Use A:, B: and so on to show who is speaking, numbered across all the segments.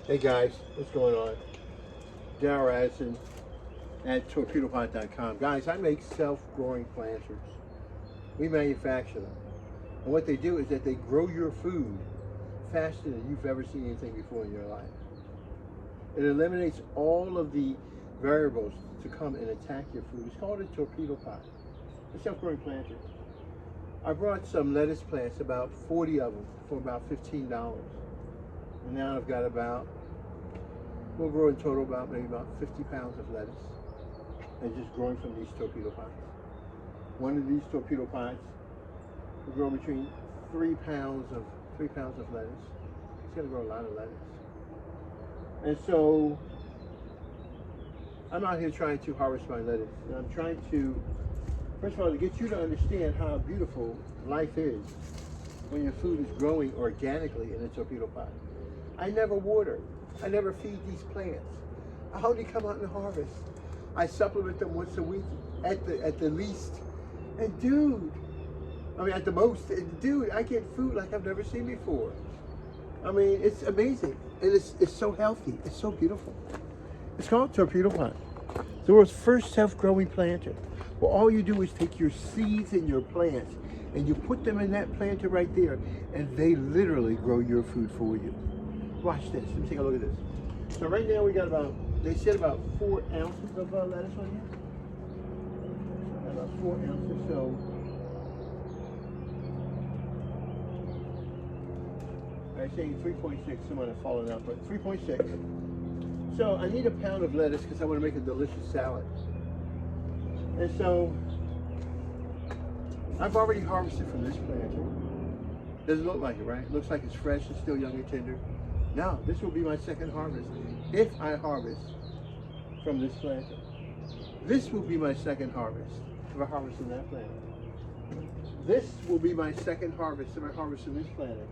A: Hey guys, what's going on? Darryl Addison at Torpedopot.com. Guys, I make self-growing planters. We manufacture them. And what they do is that they grow your food faster than you've ever seen anything before in your life. It eliminates all of the variables to come and attack your food. It's called a torpedo pot. A self-growing planter. I brought some lettuce plants, about 40 of them, for about $15. And now I've got we'll grow in total maybe about 50 pounds of lettuce. And just growing from these torpedo pots. One of these torpedo pots will grow between 3 pounds of lettuce. It's gonna grow a lot of lettuce. And so I'm out here trying to harvest my lettuce. And I'm trying to, first of all, to get you to understand how beautiful life is when your food is growing organically in a torpedo pot. I never water. I never feed these plants. I only come out and harvest. I supplement them once a week at the least. And at the most, dude, I get food like I've never seen before. I mean, it's amazing. It's so healthy. It's so beautiful. It's called Torpedo Pot. It's the world's first self-growing planter. Well, all you do is take your seeds and your plants and you put them in that planter right there, and they literally grow your food for you. Watch this. Let me take a look at this. So right now we got they said about 4 ounces of lettuce on here. So about 4 ounces. So I say 3.6. Some might have fallen out, but 3.6. So I need a pound of lettuce because I want to make a delicious salad. And so I've already harvested from this planter. Doesn't look like it, right? It looks like it's fresh and still young and tender. Now, this will be my second harvest if I harvest from this planter. This will be my second harvest if I harvest from that planter. This will be my second harvest if I harvest from this planter.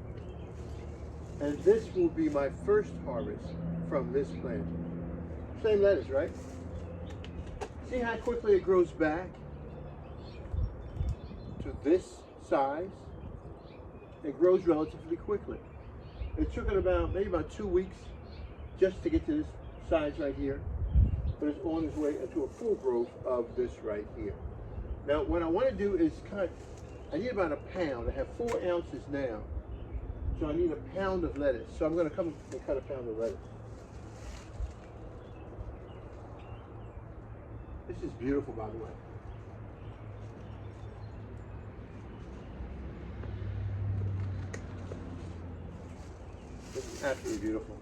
A: And this will be my first harvest from this planter. Same lettuce, right? See how quickly it grows back to this size? It grows relatively quickly. It took it maybe about 2 weeks just to get to this size right here, but it's on its way to a full growth of this right here. Now, what I want to do is I need about a pound. I have 4 ounces now, so I need a pound of lettuce. So I'm going to come and cut a pound of lettuce. This is beautiful, by the way. This is absolutely beautiful.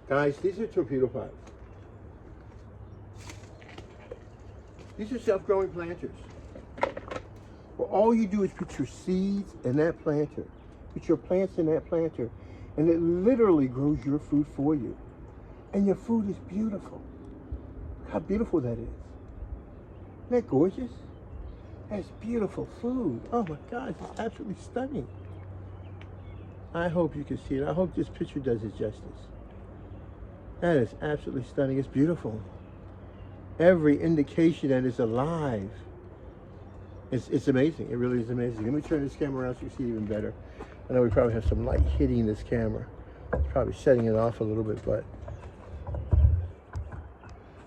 A: Guys, these are torpedo pots. These are self-growing planters. Well, all you do is put your seeds in that planter, put your plants in that planter, and it literally grows your food for you. And your food is beautiful. Look how beautiful that is. Isn't that gorgeous? That's beautiful food. Oh my God, it's absolutely stunning. I hope you can see it. I hope this picture does it justice. That is absolutely stunning. It's beautiful. Every indication that it's alive. It's amazing. It really is amazing. Let me turn this camera around so you see it even better. I know we probably have some light hitting this camera. It's probably setting it off a little bit, but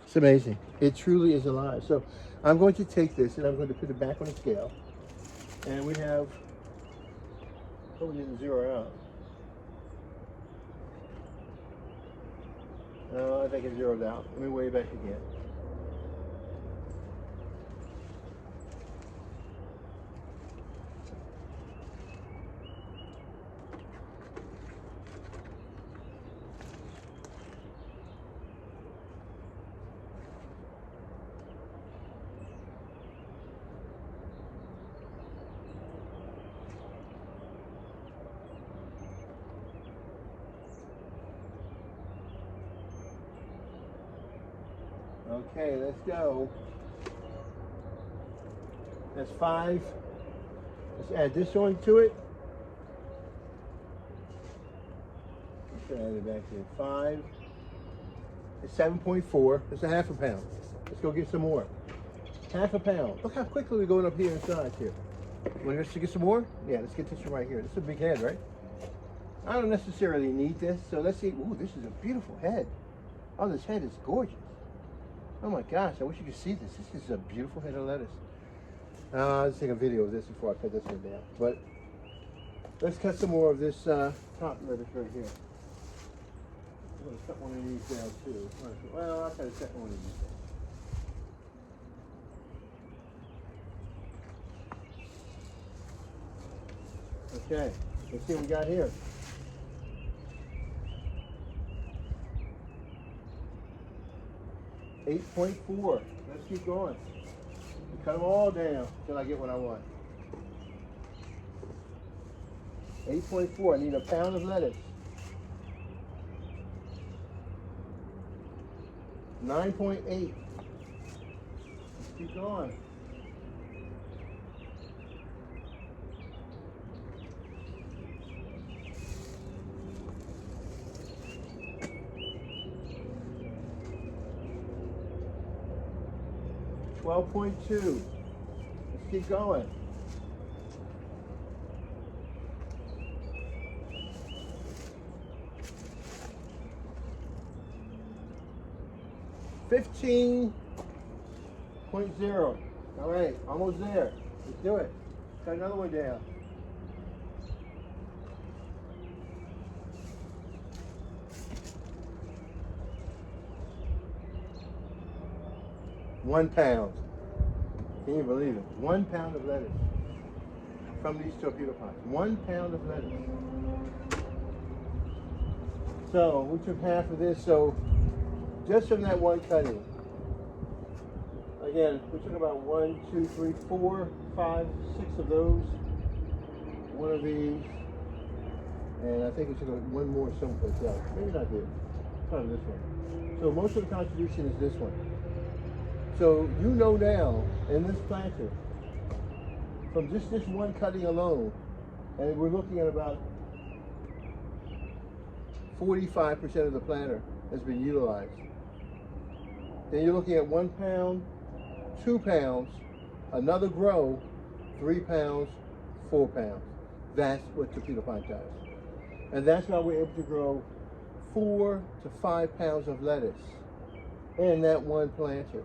A: it's amazing. It truly is alive. So I'm going to take this and I'm going to put it back on the scale. And we have, we didn't zero out. No, I think it zeroed out. Let me weigh it back again. Okay, let's go. That's 5. Let's add this one to it. Let's add it back here. 5. It's 7.4. It's a half a pound. Let's go get some more. Half a pound. Look how quickly we're going up here inside here. Want us to get some more? Yeah, let's get this one right here. This is a big head, right? I don't necessarily need this, so let's see. Ooh, this is a beautiful head. Oh, this head is gorgeous. Oh my gosh, I wish you could see this. This is a beautiful head of lettuce. I'll just take a video of this before I cut this one down. But let's cut some more of this top lettuce right here. I'm going to cut one of these down too. Well, I'll cut a second one of these down. Okay, let's see what we got here. $8.4. Let's keep going. Cut them all down till I get what I want. 8.4. I need a pound of lettuce. 9.8. Let's keep going. 12.2. Let's keep going. 15.0. All right, almost there. Let's do it. Cut another one down. £1. Can you believe it? 1 pound of lettuce from these torpedopots. 1 pound of lettuce. So we took half of this. So just from that one cutting, again, we took about 1, 2, 3, 4, 5, 6 of those. One of these, and I think we took one more someplace else. Maybe not here. Probably this one. So most of the contribution is this one. So you know now, in this planter, from just this one cutting alone, and we're looking at about 45% of the planter has been utilized. Then you're looking at 1 pound, 2 pounds, another grow, 3 pounds, 4 pounds. That's what Torpedopot does. And that's why we're able to grow 4 to 5 pounds of lettuce in that one planter.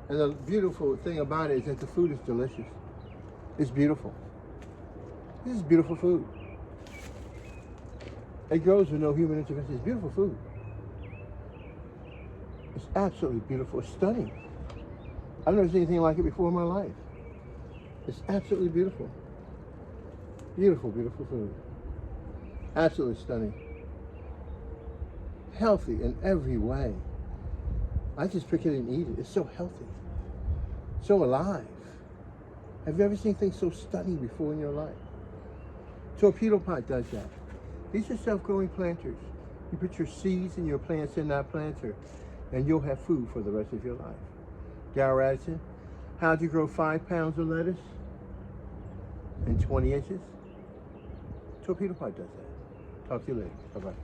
A: And the beautiful thing about it is that the food is delicious. It's beautiful. This is beautiful food. It grows with no human intervention. It's beautiful food. It's absolutely beautiful. It's stunning. I've never seen anything like it before in my life. It's absolutely beautiful. Beautiful, beautiful food. Absolutely stunning. Healthy in every way. I just pick it and eat it. It's so healthy. So alive. Have you ever seen things so stunning before in your life? Torpedopot does that. These are self-growing planters. You put your seeds and your plants in that planter, and you'll have food for the rest of your life. Darryl Addison, how'd you grow 5 pounds of lettuce in 20 inches? Torpedopot does that. Talk to you later. Bye-bye.